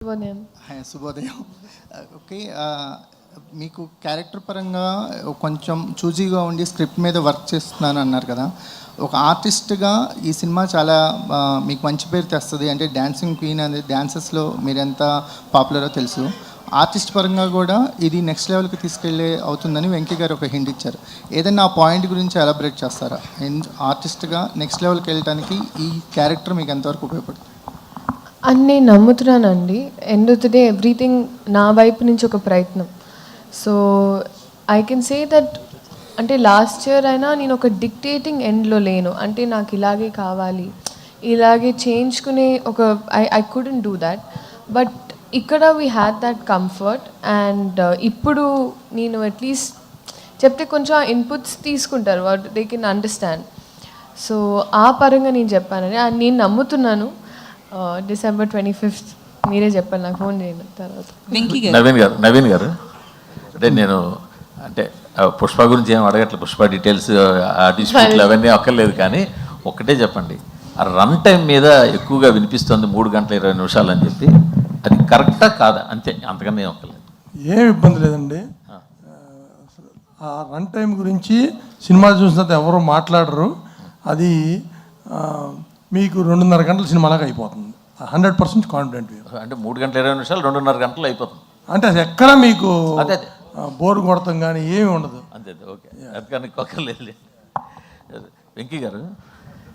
శుభోదయం. శుభోదయం. ఓకే, మీకు క్యారెక్టర్ పరంగా కొంచెం చూజీగా ఉండి స్క్రిప్ట్ మీద వర్క్ చేస్తున్నాను అన్నారు కదా. ఒక ఆర్టిస్ట్గా ఈ సినిమా చాలా మీకు మంచి పేరు తెస్తుంది. అంటే డ్యాన్సింగ్ క్వీన్ అనేది డ్యాన్సెస్లో మీరు ఎంత పాపులరో తెలుసు. ఆర్టిస్ట్ పరంగా కూడా ఇది నెక్స్ట్ లెవెల్కి తీసుకెళ్ళే అవుతుందని వెంకీ గారు ఒక హింట్ ఇచ్చారు. ఏదైనా ఆ పాయింట్ గురించి ఎలాబరేట్ చేస్తారా? ఆర్టిస్ట్గా నెక్స్ట్ లెవెల్కి వెళ్ళడానికి ఈ క్యారెక్టర్ మీకు ఎంతవరకు ఉపయోగపడుతుంది అని నేను నమ్ముతున్నానండి. End of the day everything నా వైపు నుంచి ఒక ప్రయత్నం. So I can say that అంటే లాస్ట్ ఇయర్ అయినా నేను ఒక డిక్టేటింగ్ ఎండ్లో లేను. అంటే నాకు ఇలాగే కావాలి, ఇలాగే చేయించుకునే ఒక I couldn't do that. But ఇక్కడ we had that comfort. And ఇప్పుడు నేను అట్లీస్ట్ చెప్తే కొంచెం ఇన్పుట్స్ తీసుకుంటారు, what they can understand. So ఆ పరంగా నేను చెప్పానని నేను నమ్ముతున్నాను. December 25th మీరే చెప్పండి, నాకు ఫోన్ చేయండి తర్వాత. నవీన్ గారు అంటే నేను అంటే పుష్ప గురించి ఏం అడగట్లేదు, పుష్ప డీటెయిల్స్ ఆ డిస్ప్యూట్లు అవన్నీ అక్కర్లేదు. కానీ ఒక్కటే చెప్పండి, ఆ రన్ టైం మీద ఎక్కువగా వినిపిస్తుంది 3 గంటల 20 నిమిషాలు అని చెప్పి, అది కరెక్టా కాదా? అంతే, అంతకన్నా ఏం అక్కర్లేదు. ఏం ఇబ్బంది లేదండి. ఆ రన్ టైం గురించి సినిమా చూసినంత ఎవరు మాట్లాడరు. అది మీకు 2.5 గంటల సినిమాలాగా అయిపోతుంది. 100% కాన్ఫిడెంట్. అంటే 3 గంటల 20 నిమిషాలు 2.5 గంటలు అయిపోతుంది. అంటే అది ఎక్కడ మీకు అదే బోర్ కొడతాం కానీ ఏమి ఉండదు. అంతే. ఓకే, అందుకని ఒక్కర్లేదు. వెంకీ గారు,